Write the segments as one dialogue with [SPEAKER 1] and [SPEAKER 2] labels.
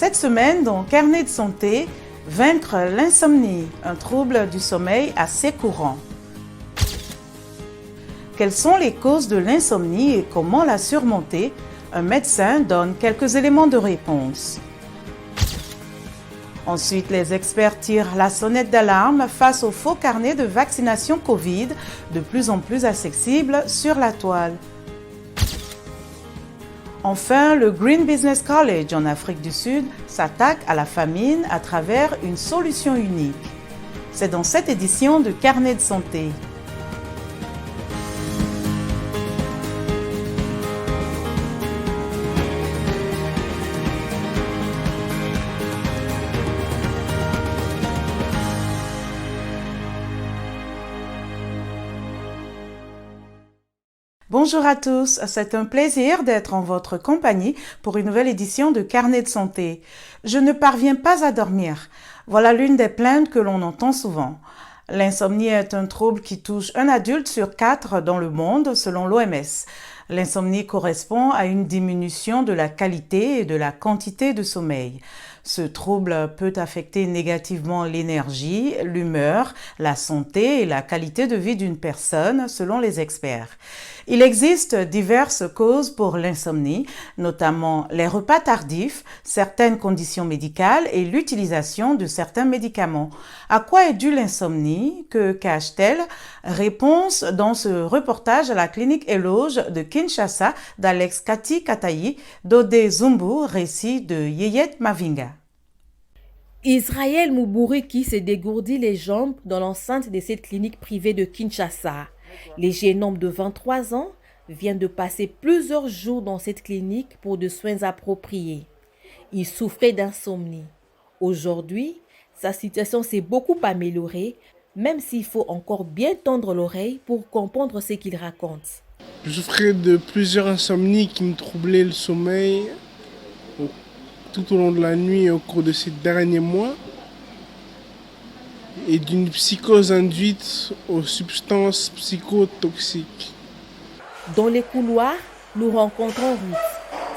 [SPEAKER 1] Cette semaine, dans Carnet de santé, vaincre l'insomnie, un trouble du sommeil assez courant. Quelles sont les causes de l'insomnie et comment la surmonter? Un médecin donne quelques éléments de réponse. Ensuite, les experts tirent la sonnette d'alarme face au faux carnet de vaccination Covid, de plus en plus accessible sur la toile. Enfin, le Green Business College en Afrique du Sud s'attaque à la famine à travers une solution unique. C'est dans cette édition de Carnet de santé. Bonjour à tous, c'est un plaisir d'être en votre compagnie pour une nouvelle édition de Carnet de santé. Je ne parviens pas à dormir. Voilà l'une des plaintes que l'on entend souvent. L'insomnie est un trouble qui touche un adulte sur 4 dans le monde selon l'OMS. L'insomnie correspond à une diminution de la qualité et de la quantité de sommeil. Ce trouble peut affecter négativement l'énergie, l'humeur, la santé et la qualité de vie d'une personne, selon les experts. Il existe diverses causes pour l'insomnie, notamment les repas tardifs, certaines conditions médicales et l'utilisation de certains médicaments. À quoi est due l'insomnie? Que cache-t-elle? Réponse dans ce reportage à la clinique Éloge de Kinshasa d'Alex Kati Katayi, d'Odé Zumbu, récit de Yeyet Mavinga.
[SPEAKER 2] Israël Moubouriki s'est dégourdi les jambes dans l'enceinte de cette clinique privée de Kinshasa. Le jeune homme de 23 ans vient de passer plusieurs jours dans cette clinique pour des soins appropriés. Il souffrait d'insomnie. Aujourd'hui, sa situation s'est beaucoup améliorée, même s'il faut encore bien tendre l'oreille pour comprendre ce qu'il raconte.
[SPEAKER 3] Je souffrais de plusieurs insomnies qui me troublaient le sommeil tout au long de la nuit et au cours de ces derniers mois, et d'une psychose induite aux substances psychotoxiques.
[SPEAKER 2] Dans les couloirs, nous rencontrons Ruth.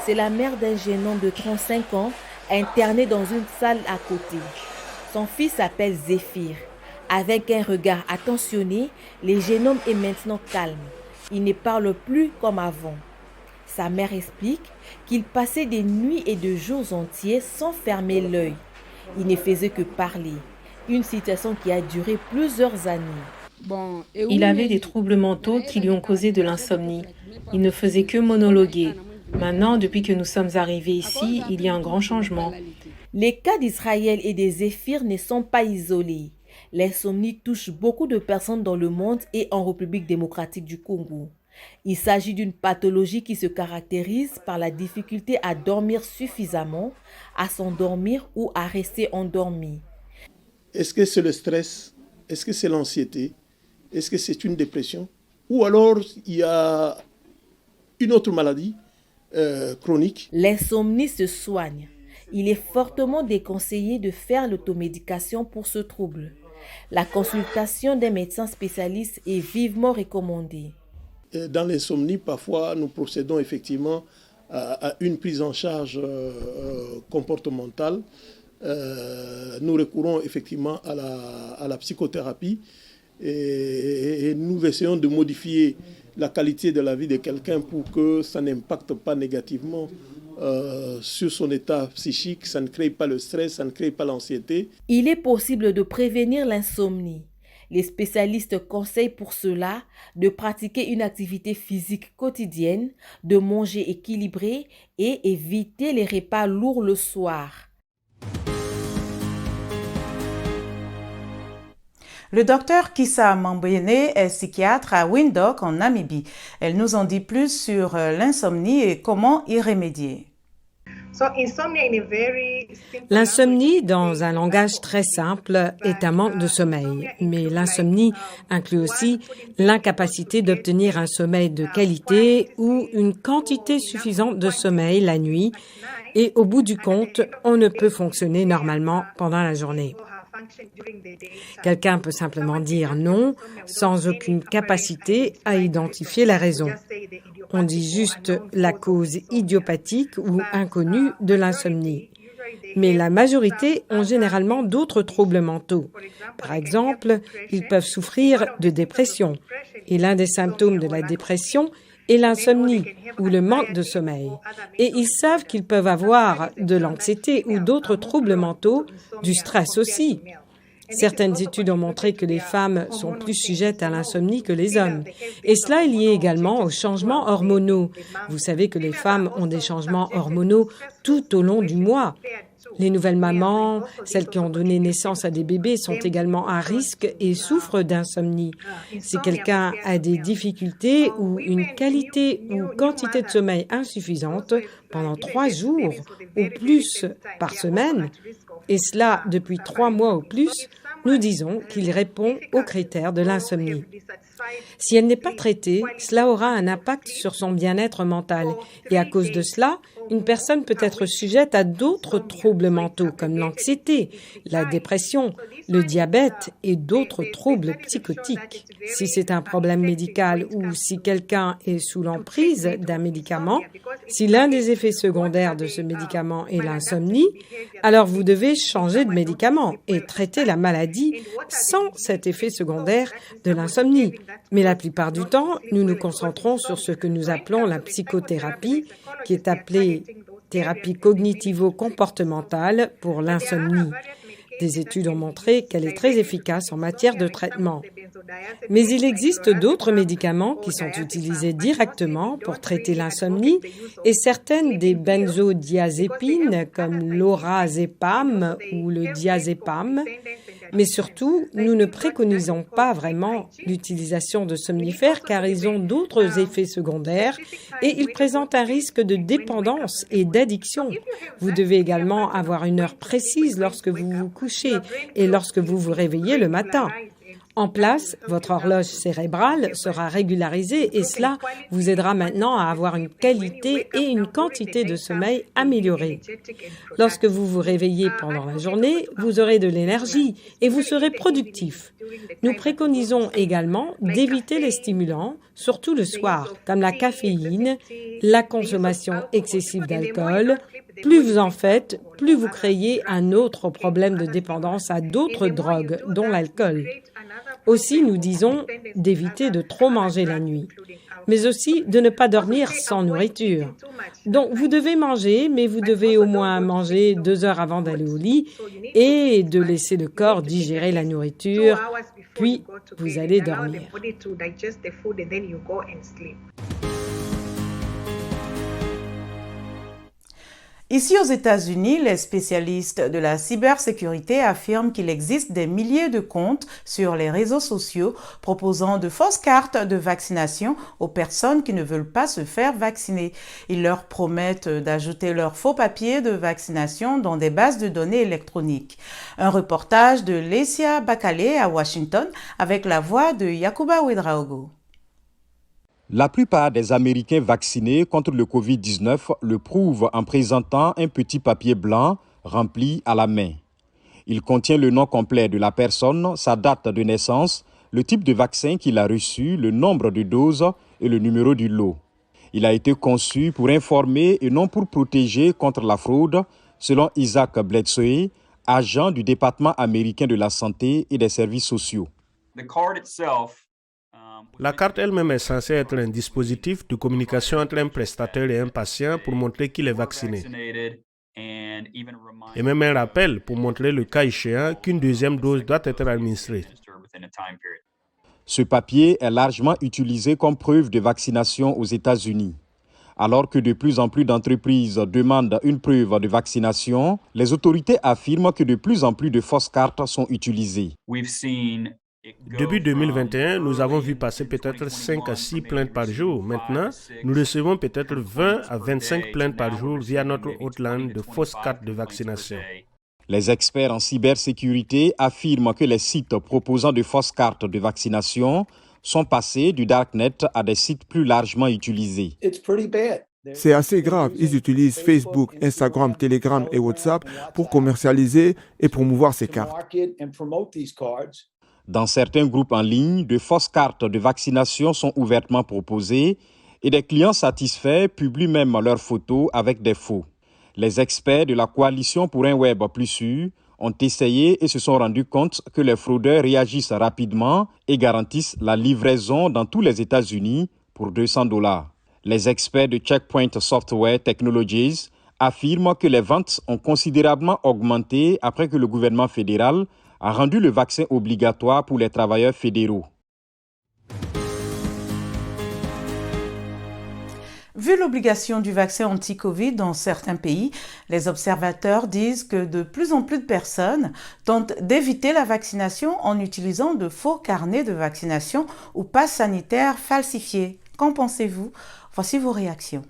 [SPEAKER 2] C'est la mère d'un jeune homme de 35 ans interné dans une salle à côté. Son fils s'appelle Zéphir. Avec un regard attentionné, le jeune homme est maintenant calme. Il ne parle plus comme avant. Sa mère explique qu'il passait des nuits et des jours entiers sans fermer l'œil. Il ne faisait que parler. Une situation qui a duré plusieurs années.
[SPEAKER 4] Il avait des troubles mentaux qui lui ont causé de l'insomnie. Il ne faisait que monologuer. Maintenant, depuis que nous sommes arrivés ici, il y a un grand changement.
[SPEAKER 2] Les cas d'Israël et des Zéphirs ne sont pas isolés. L'insomnie touche beaucoup de personnes dans le monde et en République démocratique du Congo. Il s'agit d'une pathologie qui se caractérise par la difficulté à dormir suffisamment, à s'endormir ou à rester endormi.
[SPEAKER 5] Est-ce que c'est le stress? Est-ce que c'est l'anxiété? Est-ce que c'est une dépression? Ou alors il y a une autre maladie chronique?
[SPEAKER 2] L'insomnie se soigne. Il est fortement déconseillé de faire l'automédication pour ce trouble. La consultation d'un médecin spécialiste est vivement recommandée.
[SPEAKER 5] Dans l'insomnie, parfois, nous procédons effectivement à une prise en charge comportementale. Nous recourons effectivement à la psychothérapie et nous essayons de modifier la qualité de la vie de quelqu'un pour que ça n'impacte pas négativement sur son état psychique, ça ne crée pas le stress, ça ne crée pas l'anxiété.
[SPEAKER 2] Il est possible de prévenir l'insomnie. Les spécialistes conseillent pour cela de pratiquer une activité physique quotidienne, de manger équilibré et éviter les repas lourds le soir.
[SPEAKER 1] Le docteur Kissa Mambwene est psychiatre à Windhoek en Namibie. Elle nous en dit plus sur l'insomnie et comment y remédier.
[SPEAKER 6] L'insomnie, dans un langage très simple, est un manque de sommeil. Mais l'insomnie inclut aussi l'incapacité d'obtenir un sommeil de qualité ou une quantité suffisante de sommeil la nuit. Et au bout du compte, on ne peut fonctionner normalement pendant la journée. Quelqu'un peut simplement dire non sans aucune capacité à identifier la raison. On dit juste la cause idiopathique ou inconnue de l'insomnie. mais la majorité ont généralement d'autres troubles mentaux. Par exemple, ils peuvent souffrir de dépression. Et l'un des symptômes de la dépression est l'insomnie ou le manque de sommeil. Et ils savent qu'ils peuvent avoir de l'anxiété ou d'autres troubles mentaux, du stress aussi. Certaines études ont montré que les femmes sont plus sujettes à l'insomnie que les hommes. Et cela est lié également aux changements hormonaux. Vous savez que les femmes ont des changements hormonaux tout au long du mois. Les nouvelles mamans, celles qui ont donné naissance à des bébés, sont également à risque et souffrent d'insomnie. Si quelqu'un a des difficultés ou une qualité ou quantité de sommeil insuffisante pendant 3 jours ou plus par semaine, et cela depuis 3 mois ou plus, nous disons qu'il répond aux critères de l'insomnie. Si elle n'est pas traitée, cela aura un impact sur son bien-être mental. Et à cause de cela, une personne peut être sujette à d'autres troubles mentaux comme l'anxiété, la dépression, le diabète et d'autres troubles psychotiques. Si c'est un problème médical ou si quelqu'un est sous l'emprise d'un médicament, si l'un des effets secondaires de ce médicament est l'insomnie, alors vous devez changer de médicament et traiter la maladie sans cet effet secondaire de l'insomnie. Mais la plupart du temps, nous nous concentrons sur ce que nous appelons la psychothérapie, qui est appelée thérapie cognitivo-comportementale pour l'insomnie. Des études ont montré qu'elle est très efficace en matière de traitement. Mais il existe d'autres médicaments qui sont utilisés directement pour traiter l'insomnie et certaines des benzodiazépines comme l'orazépam ou le diazépam. Mais surtout, nous ne préconisons pas vraiment l'utilisation de somnifères car ils ont d'autres effets secondaires et ils présentent un risque de dépendance et d'addiction. Vous devez également avoir une heure précise lorsque vous vous couchez et lorsque vous vous réveillez le matin. En place, votre horloge cérébrale sera régularisée et cela vous aidera maintenant à avoir une qualité et une quantité de sommeil améliorée. Lorsque vous vous réveillez pendant la journée, vous aurez de l'énergie et vous serez productif. Nous préconisons également d'éviter les stimulants, surtout le soir, comme la caféine, la consommation excessive d'alcool. Plus vous en faites, plus vous créez un autre problème de dépendance à d'autres drogues, dont l'alcool. Aussi, nous disons d'éviter de trop manger la nuit, mais aussi de ne pas dormir sans nourriture. Donc, vous devez manger, mais vous devez au moins manger 2 heures avant d'aller au lit et de laisser le corps digérer la nourriture, puis vous allez dormir.
[SPEAKER 1] Ici aux États-Unis, les spécialistes de la cybersécurité affirment qu'il existe des milliers de comptes sur les réseaux sociaux proposant de fausses cartes de vaccination aux personnes qui ne veulent pas se faire vacciner. Ils leur promettent d'ajouter leurs faux papiers de vaccination dans des bases de données électroniques. Un reportage de Lecia Bakale à Washington avec la voix de Yakuba Ouedraogo.
[SPEAKER 7] La plupart des Américains vaccinés contre le Covid-19 le prouvent en présentant un petit papier blanc rempli à la main. Il contient le nom complet de la personne, sa date de naissance, le type de vaccin qu'il a reçu, le nombre de doses et le numéro du lot. Il a été conçu pour informer et non pour protéger contre la fraude, selon Isaac Bledsoe, agent du département américain de la santé et des services sociaux.
[SPEAKER 3] La carte elle-même est censée être un dispositif de communication entre un prestataire et un patient pour montrer qu'il est vacciné. Et même un rappel pour montrer le cas échéant qu'une deuxième dose doit être administrée.
[SPEAKER 7] Ce papier est largement utilisé comme preuve de vaccination aux États-Unis. Alors que de plus en plus d'entreprises demandent une preuve de vaccination, les autorités affirment que de plus en plus de fausses cartes sont utilisées.
[SPEAKER 3] Début 2021, nous avons vu passer peut-être 5 à 6 plaintes par jour. Maintenant, nous recevons peut-être 20 à 25 plaintes par jour via notre hotline de fausses cartes de vaccination.
[SPEAKER 7] Les experts en cybersécurité affirment que les sites proposant de fausses cartes de vaccination sont passés du darknet à des sites plus largement utilisés.
[SPEAKER 8] C'est assez grave. Ils utilisent Facebook, Instagram, Telegram et WhatsApp pour commercialiser et promouvoir ces cartes.
[SPEAKER 7] Dans certains groupes en ligne, de fausses cartes de vaccination sont ouvertement proposées et des clients satisfaits publient même leurs photos avec des faux. Les experts de la coalition pour un web plus sûr ont essayé et se sont rendus compte que les fraudeurs réagissent rapidement et garantissent la livraison dans tous les États-Unis pour $200. Les experts de Checkpoint Software Technologies affirment que les ventes ont considérablement augmenté après que le gouvernement fédéral a rendu le vaccin obligatoire pour les travailleurs fédéraux.
[SPEAKER 1] Vu l'obligation du vaccin anti-Covid dans certains pays, les observateurs disent que de plus en plus de personnes tentent d'éviter la vaccination en utilisant de faux carnets de vaccination ou passes sanitaires falsifiés. Qu'en pensez-vous? Voici vos réactions.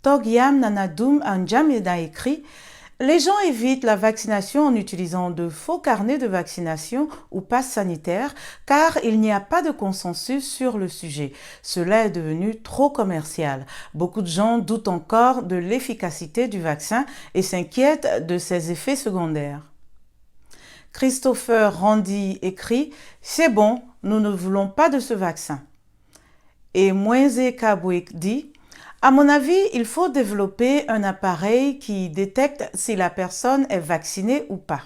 [SPEAKER 1] Togyam Nanadoum Anjameda écrit « Les gens évitent la vaccination en utilisant de faux carnets de vaccination ou passes sanitaires car il n'y a pas de consensus sur le sujet. Cela est devenu trop commercial. Beaucoup de gens doutent encore de l'efficacité du vaccin et s'inquiètent de ses effets secondaires. » Christopher Randy écrit « C'est bon, nous ne voulons pas de ce vaccin. » Et Moïse Kabouik dit « À mon avis, il faut développer un appareil qui détecte si la personne est vaccinée ou pas. »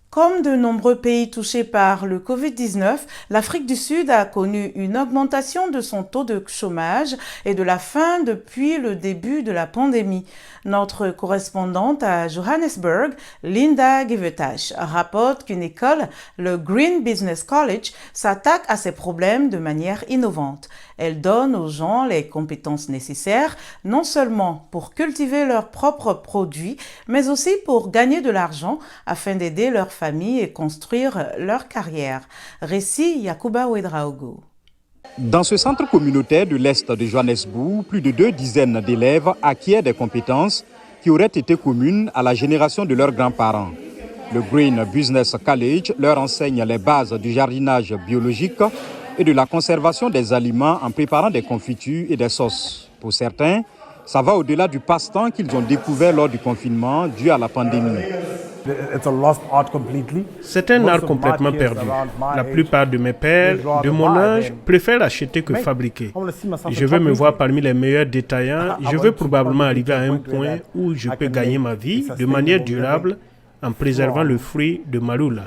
[SPEAKER 1] Comme de nombreux pays touchés par le Covid-19, l'Afrique du Sud a connu une augmentation de son taux de chômage et de la faim depuis le début de la pandémie. Notre correspondante à Johannesburg, Linda Givetash, rapporte qu'une école, le Green Business College, s'attaque à ces problèmes de manière innovante. Elle donne aux gens les compétences nécessaires, non seulement pour cultiver leurs propres produits, mais aussi pour gagner de l'argent afin d'aider leurs familles et construire leur carrière. Récit Yakuba Ouedraogo.
[SPEAKER 7] Dans ce centre communautaire de l'Est de Johannesburg, plus de 2 dizaines d'élèves acquièrent des compétences qui auraient été communes à la génération de leurs grands-parents. Le Green Business College leur enseigne les bases du jardinage biologique et de la conservation des aliments en préparant des confitures et des sauces. Pour certains, ça va au-delà du passe-temps qu'ils ont découvert lors du confinement dû à la pandémie.
[SPEAKER 3] C'est un art complètement perdu. La plupart de mes pairs de mon âge préfèrent acheter que fabriquer. Je veux me voir parmi les meilleurs détaillants. Je veux probablement arriver à un point où je peux gagner ma vie de manière durable en préservant le fruit de marula.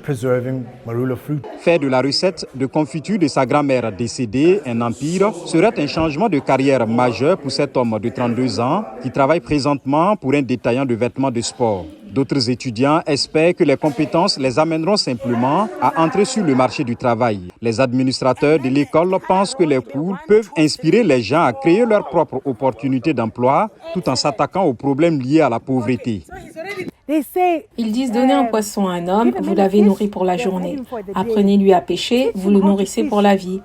[SPEAKER 7] Faire de la recette de confiture de sa grand-mère décédée un empire serait un changement de carrière majeur pour cet homme de 32 ans qui travaille présentement pour un détaillant de vêtements de sport. D'autres étudiants espèrent que les compétences les amèneront simplement à entrer sur le marché du travail. Les administrateurs de l'école pensent que les cours peuvent inspirer les gens à créer leurs propres opportunités d'emploi tout en s'attaquant aux problèmes liés à la pauvreté.
[SPEAKER 4] Ils disent donner un poisson à un homme, vous l'avez nourri pour la journée. Apprenez-lui à pêcher, vous le nourrissez pour la vie.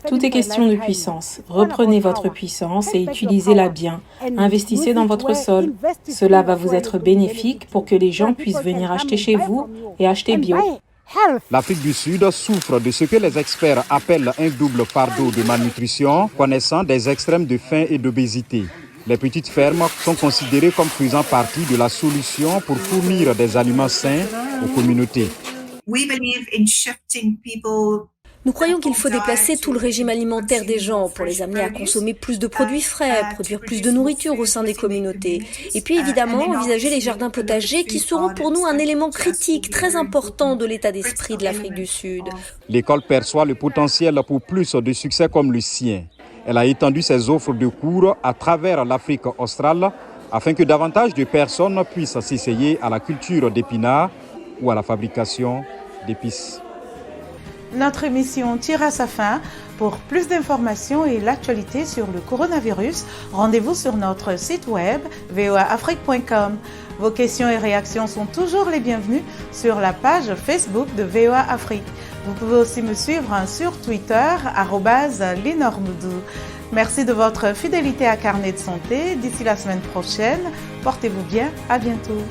[SPEAKER 4] Tout est question de puissance. Reprenez votre puissance et utilisez-la bien. Investissez dans votre sol. Cela va vous être bénéfique pour que les gens puissent venir acheter chez vous et acheter bio.
[SPEAKER 7] L'Afrique du Sud souffre de ce que les experts appellent un double fardeau de malnutrition, connaissant des extrêmes de faim et d'obésité. Les petites fermes sont considérées comme faisant partie de la solution pour fournir des aliments sains aux communautés.
[SPEAKER 9] Nous croyons qu'il faut déplacer tout le régime alimentaire des gens pour les amener à consommer plus de produits frais, produire plus de nourriture au sein des communautés. Et puis évidemment, envisager les jardins potagers qui seront pour nous un élément critique très important de l'état d'esprit de l'Afrique du Sud.
[SPEAKER 7] L'école perçoit le potentiel pour plus de succès comme le sien. Elle a étendu ses offres de cours à travers l'Afrique australe afin que davantage de personnes puissent s'essayer à la culture d'épinards ou à la fabrication d'épices.
[SPEAKER 1] Notre émission tire à sa fin. Pour plus d'informations et l'actualité sur le coronavirus, rendez-vous sur notre site web voaafrique.com. Vos questions et réactions sont toujours les bienvenues sur la page Facebook de VOA Afrique. Vous pouvez aussi me suivre sur Twitter, @linormoudou. Merci de votre fidélité à Carnet de santé. D'ici la semaine prochaine, portez-vous bien. À bientôt.